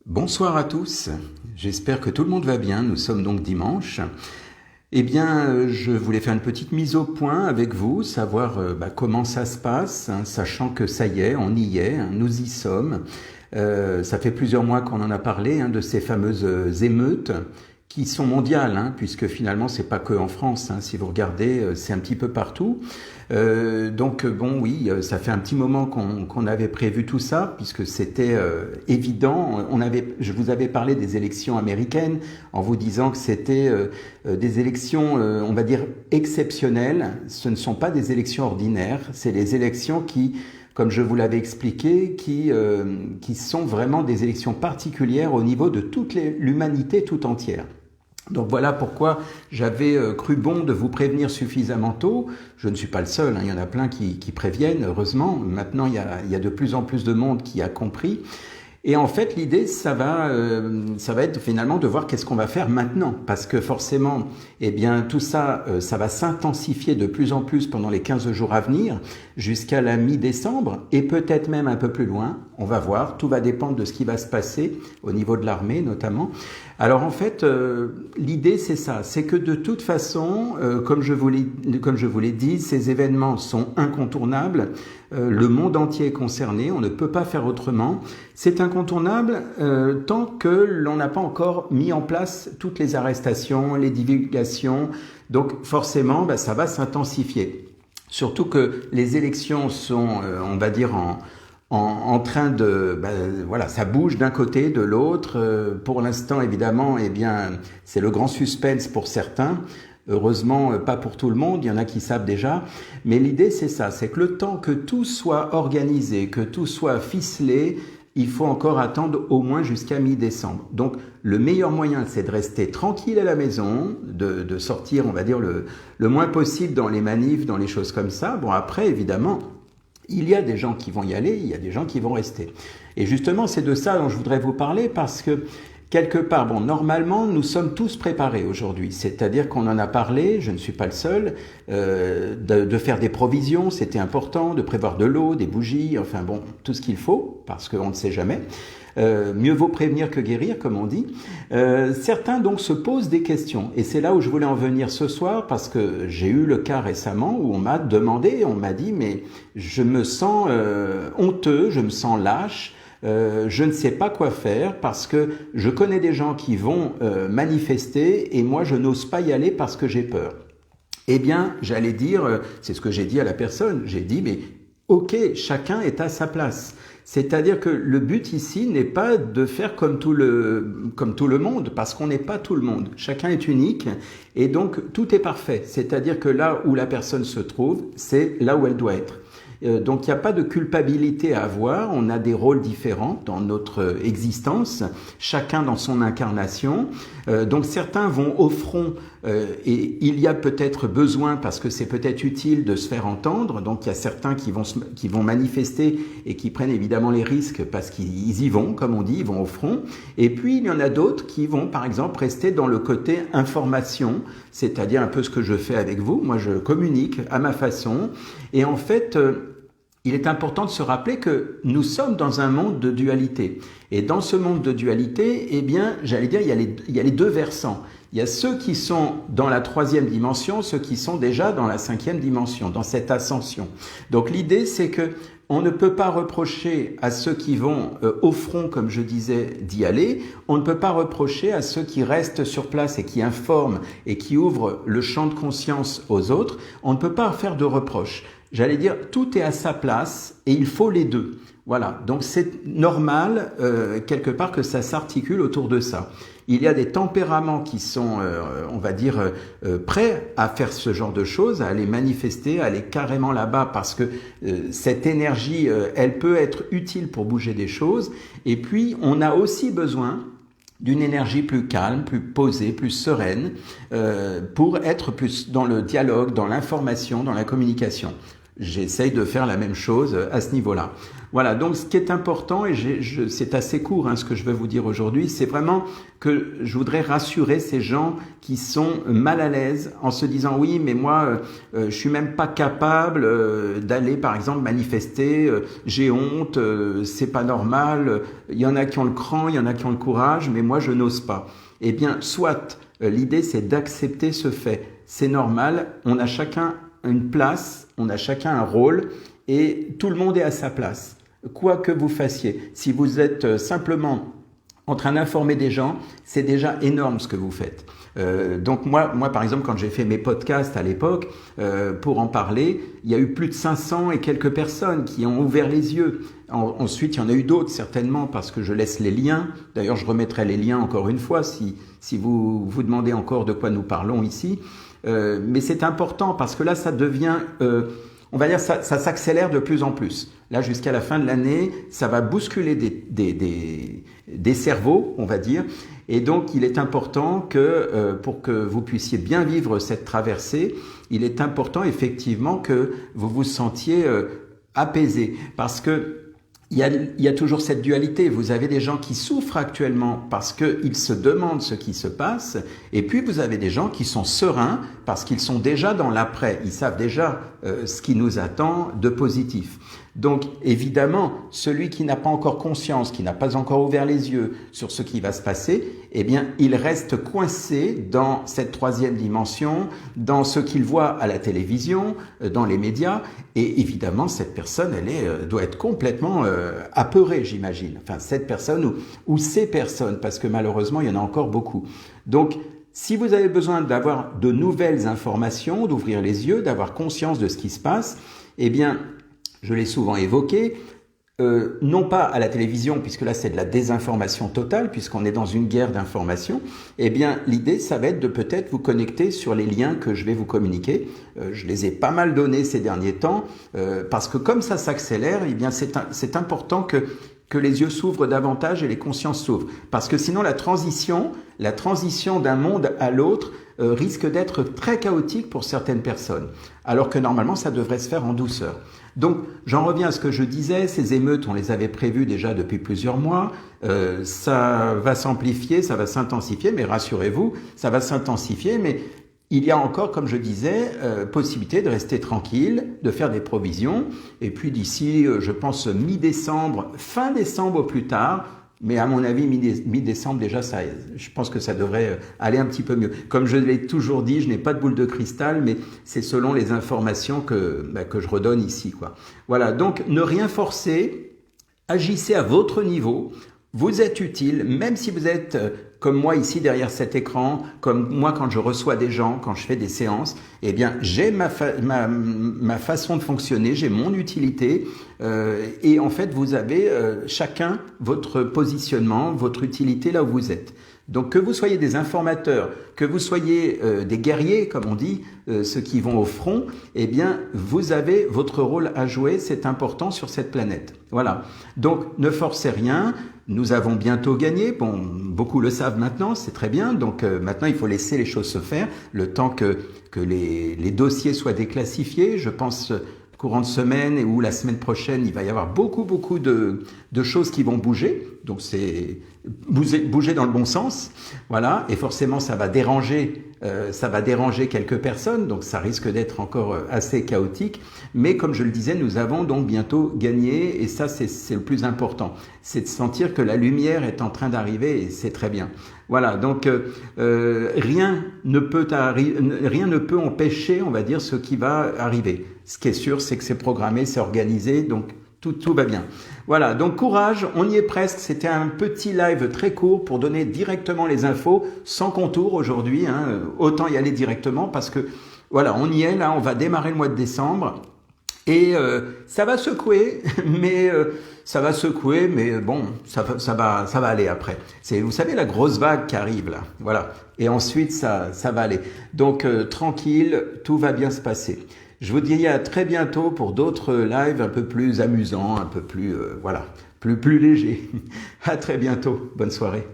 Bonsoir à tous, j'espère que tout le monde va bien, nous sommes donc dimanche. Eh bien, je voulais faire une petite mise au point avec vous, savoir comment ça se passe, hein, sachant que ça y est, on y est, hein, nous y sommes. Ça fait plusieurs mois qu'on en a parlé, hein, de ces fameuses émeutes qui sont mondiales, hein, puisque finalement c'est pas que en France, hein, si vous regardez, c'est un petit peu partout. Bon, oui, ça fait un petit moment qu'on avait prévu tout ça, puisque c'était évident. Je vous avais parlé des élections américaines en vous disant que c'était des élections, on va dire, exceptionnelles. Ce ne sont pas des élections ordinaires, c'est les élections qui, comme je vous l'avais expliqué, qui sont vraiment des élections particulières au niveau de toute l'humanité tout entière. Donc voilà pourquoi j'avais cru bon de vous prévenir suffisamment tôt. Je ne suis pas le seul, hein, il y en a plein qui préviennent, heureusement. Maintenant, il y a de plus en plus de monde qui a compris. Et en fait, l'idée, ça va être finalement de voir qu'est-ce qu'on va faire maintenant. Parce que forcément, eh bien, tout ça, ça va s'intensifier de plus en plus pendant les 15 jours à venir, jusqu'à la mi-décembre, et peut-être même un peu plus loin. On va voir, tout va dépendre de ce qui va se passer, au niveau de l'armée notamment. Alors en fait, l'idée c'est ça, c'est que de toute façon, comme je vous l'ai dit, ces événements sont incontournables. Le monde entier est concerné, on ne peut pas faire autrement. C'est incontournable tant que l'on n'a pas encore mis en place toutes les arrestations, les divulgations. Donc forcément, ça va s'intensifier. Surtout que les élections sont, on va dire, en train de, voilà, ça bouge d'un côté, de l'autre. Pour l'instant, évidemment, eh bien, c'est le grand suspense pour certains. Heureusement, pas pour tout le monde, il y en a qui savent déjà. Mais l'idée, c'est ça, c'est que le temps que tout soit organisé, que tout soit ficelé, il faut encore attendre au moins jusqu'à mi-décembre. Donc, le meilleur moyen, c'est de rester tranquille à la maison, de sortir, on va dire, le moins possible dans les manifs, dans les choses comme ça. Bon, après, évidemment, il y a des gens qui vont y aller, il y a des gens qui vont rester. Et justement, c'est de ça dont je voudrais vous parler parce que quelque part, bon, normalement, nous sommes tous préparés aujourd'hui. C'est-à-dire qu'on en a parlé, je ne suis pas le seul, de faire des provisions, c'était important, de prévoir de l'eau, des bougies, enfin bon, tout ce qu'il faut, parce qu'on ne sait jamais. Mieux vaut prévenir que guérir, comme on dit. Certains donc se posent des questions, et c'est là où je voulais en venir ce soir, parce que j'ai eu le cas récemment où on m'a demandé, on m'a dit, mais je me sens honteux, je me sens lâche, je ne sais pas quoi faire parce que je connais des gens qui vont manifester et moi je n'ose pas y aller parce que j'ai peur. Eh bien, j'allais dire, c'est ce que j'ai dit à la personne, j'ai dit, mais ok, chacun est à sa place. C'est-à-dire que le but ici n'est pas de faire comme tout le monde, parce qu'on n'est pas tout le monde. Chacun est unique et donc tout est parfait. C'est-à-dire que là où la personne se trouve, c'est là où elle doit être. Donc il n'y a pas de culpabilité à avoir, on a des rôles différents dans notre existence, chacun dans son incarnation. Donc certains vont au front et il y a peut-être besoin, parce que c'est peut-être utile de se faire entendre, donc il y a certains qui vont manifester et qui prennent évidemment les risques parce qu'ils y vont, comme on dit, ils vont au front. Et puis il y en a d'autres qui vont par exemple rester dans le côté information, c'est-à-dire un peu ce que je fais avec vous, moi je communique à ma façon. Et en fait, il est important de se rappeler que nous sommes dans un monde de dualité. Et dans ce monde de dualité, eh bien, j'allais dire, il y a les deux versants. Il y a ceux qui sont dans la 3e dimension, ceux qui sont déjà dans la 5e dimension, dans cette ascension. Donc l'idée, c'est que on ne peut pas reprocher à ceux qui vont au front, comme je disais, d'y aller. On ne peut pas reprocher à ceux qui restent sur place et qui informent et qui ouvrent le champ de conscience aux autres. On ne peut pas faire de reproches. J'allais dire, tout est à sa place et il faut les deux. Voilà, donc c'est normal quelque part que ça s'articule autour de ça. Il y a des tempéraments qui sont, on va dire, prêts à faire ce genre de choses, à aller manifester, à aller carrément là-bas, parce que cette énergie, elle peut être utile pour bouger des choses. Et puis, on a aussi besoin d'une énergie plus calme, plus posée, plus sereine, pour être plus dans le dialogue, dans l'information, dans la communication. j'essaye de faire la même chose à ce niveau-là. Voilà, donc ce qui est important, et c'est assez court ce que je veux vous dire aujourd'hui, c'est vraiment que je voudrais rassurer ces gens qui sont mal à l'aise en se disant oui, mais moi je suis même pas capable d'aller par exemple manifester, j'ai honte, c'est pas normal, il y en a qui ont le cran, il y en a qui ont le courage, mais moi je n'ose pas. Eh bien, soit l'idée c'est d'accepter ce fait, c'est normal, on a chacun une place, on a chacun un rôle et tout le monde est à sa place. Quoi que vous fassiez, si vous êtes simplement en train d'informer des gens, c'est déjà énorme ce que vous faites. Donc moi, par exemple, quand j'ai fait mes podcasts à l'époque, pour en parler, il y a eu plus de 500 et quelques personnes qui ont ouvert les yeux. Ensuite, il y en a eu d'autres certainement parce que je laisse les liens. D'ailleurs, je remettrai les liens encore une fois si vous vous demandez encore de quoi nous parlons ici. Mais c'est important parce que là, ça devient... on va dire ça s'accélère de plus en plus. Là, jusqu'à la fin de l'année, ça va bousculer des cerveaux, on va dire. Et donc, il est important que, pour que vous puissiez bien vivre cette traversée, il est important effectivement que vous vous sentiez apaisé. Parce que il y a toujours cette dualité. Vous avez des gens qui souffrent actuellement parce qu'ils se demandent ce qui se passe, et puis vous avez des gens qui sont sereins parce qu'ils sont déjà dans l'après. Ils savent déjà ce qui nous attend de positif. Donc évidemment, celui qui n'a pas encore conscience, qui n'a pas encore ouvert les yeux sur ce qui va se passer, eh bien, il reste coincé dans cette troisième dimension, dans ce qu'il voit à la télévision, dans les médias. Et évidemment, cette personne, doit être complètement apeurée, j'imagine. Enfin, cette personne ou ces personnes, parce que malheureusement, il y en a encore beaucoup. Donc, si vous avez besoin d'avoir de nouvelles informations, d'ouvrir les yeux, d'avoir conscience de ce qui se passe, eh bien, je l'ai souvent évoqué, non pas à la télévision, puisque là c'est de la désinformation totale, puisqu'on est dans une guerre d'information, eh bien l'idée ça va être de peut-être vous connecter sur les liens que je vais vous communiquer. Je les ai pas mal donnés ces derniers temps, parce que comme ça s'accélère, eh bien c'est important que les yeux s'ouvrent davantage et les consciences s'ouvrent. Parce que sinon la transition d'un monde à l'autre risque d'être très chaotique pour certaines personnes, alors que normalement ça devrait se faire en douceur. Donc j'en reviens à ce que je disais, ces émeutes on les avait prévues déjà depuis plusieurs mois, ça va s'amplifier, ça va s'intensifier, mais rassurez-vous, ça va s'intensifier, mais il y a encore, comme je disais, possibilité de rester tranquille, de faire des provisions, et puis d'ici, je pense, mi-décembre, fin décembre au plus tard, mais à mon avis, mi-décembre déjà, je pense que ça devrait aller un petit peu mieux. Comme je l'ai toujours dit, je n'ai pas de boule de cristal, mais c'est selon les informations que je redonne ici, quoi. Voilà, donc ne rien forcer, agissez à votre niveau. Vous êtes utile, même si vous êtes comme moi ici derrière cet écran, comme moi quand je reçois des gens, quand je fais des séances, eh bien j'ai ma façon de fonctionner, j'ai mon utilité, et en fait vous avez chacun votre positionnement, votre utilité là où vous êtes. Donc que vous soyez des informateurs, que vous soyez des guerriers, comme on dit, ceux qui vont au front, eh bien vous avez votre rôle à jouer, c'est important sur cette planète. Voilà. Donc ne forcez rien. Nous avons bientôt gagné. Bon, beaucoup le savent maintenant, c'est très bien. Donc maintenant, il faut laisser les choses se faire, le temps que les dossiers soient déclassifiés. Je pense courant de semaine ou la semaine prochaine, il va y avoir beaucoup de choses qui vont bouger. Donc c'est bouger dans le bon sens, voilà. Et forcément, ça va déranger quelques personnes. Donc ça risque d'être encore assez chaotique. Mais comme je le disais, nous avons donc bientôt gagné. Et ça, c'est le plus important. C'est de sentir que la lumière est en train d'arriver et c'est très bien. Voilà, donc rien ne peut empêcher, on va dire, ce qui va arriver. Ce qui est sûr, c'est que c'est programmé, c'est organisé, donc tout va bien. Voilà, donc courage, on y est presque. C'était un petit live très court pour donner directement les infos, sans contour aujourd'hui. Autant y aller directement parce que voilà, on y est là, on va démarrer le mois de décembre. Et ça va secouer, mais bon, ça va aller après. C'est, vous savez, la grosse vague qui arrive là, voilà. Et ensuite, ça va aller. Donc tranquille, tout va bien se passer. Je vous dis à très bientôt pour d'autres lives un peu plus amusants, un peu plus plus légers. À très bientôt. Bonne soirée.